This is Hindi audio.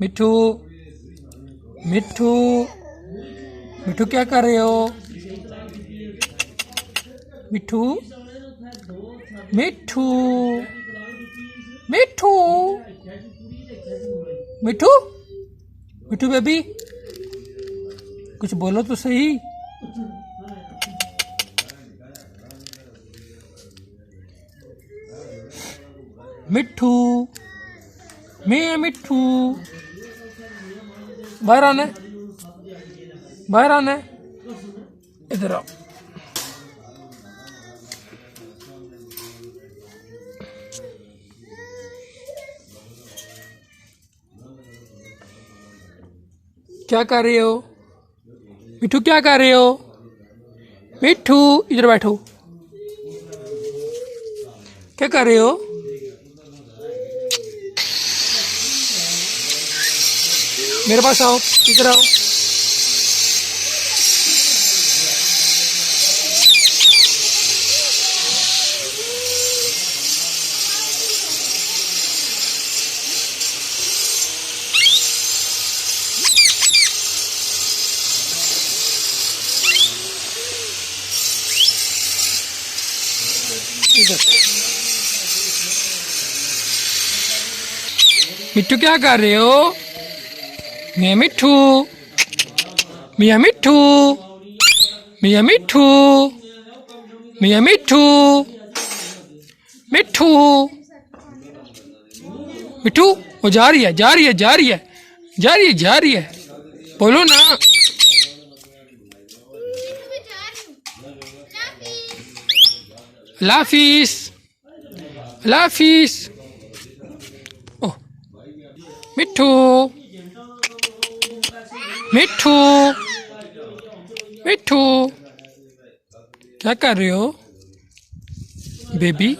मिठू मिठू मिठू क्या कर रहे हो? मिठू मिठू मिठू मिठू मिठू बेबी कुछ बोलो तो सही। मिठू मैं मिठू बाहर आना बाहर आना इधर आओ। क्या कर रहे हो मिठू? क्या कर रहे हो मिठू? इधर बैठो। क्या कर रहे हो? मेरे पास आओ, इधर आओ। इधर मिट्टू क्या कर रहे हो? मियाँ मिट्टू मियाँ मिट्टू मियाँ मिट्टू मियाँ मिट्टू मिट्टू मिट्टू वो जा रही है जा रही है जा रही है जा रही है जा रही है बोलो ना। लाफिस लाफिस ओह मिट्टू मिट्टू मिट्टू क्या कर रहे हो बेबी?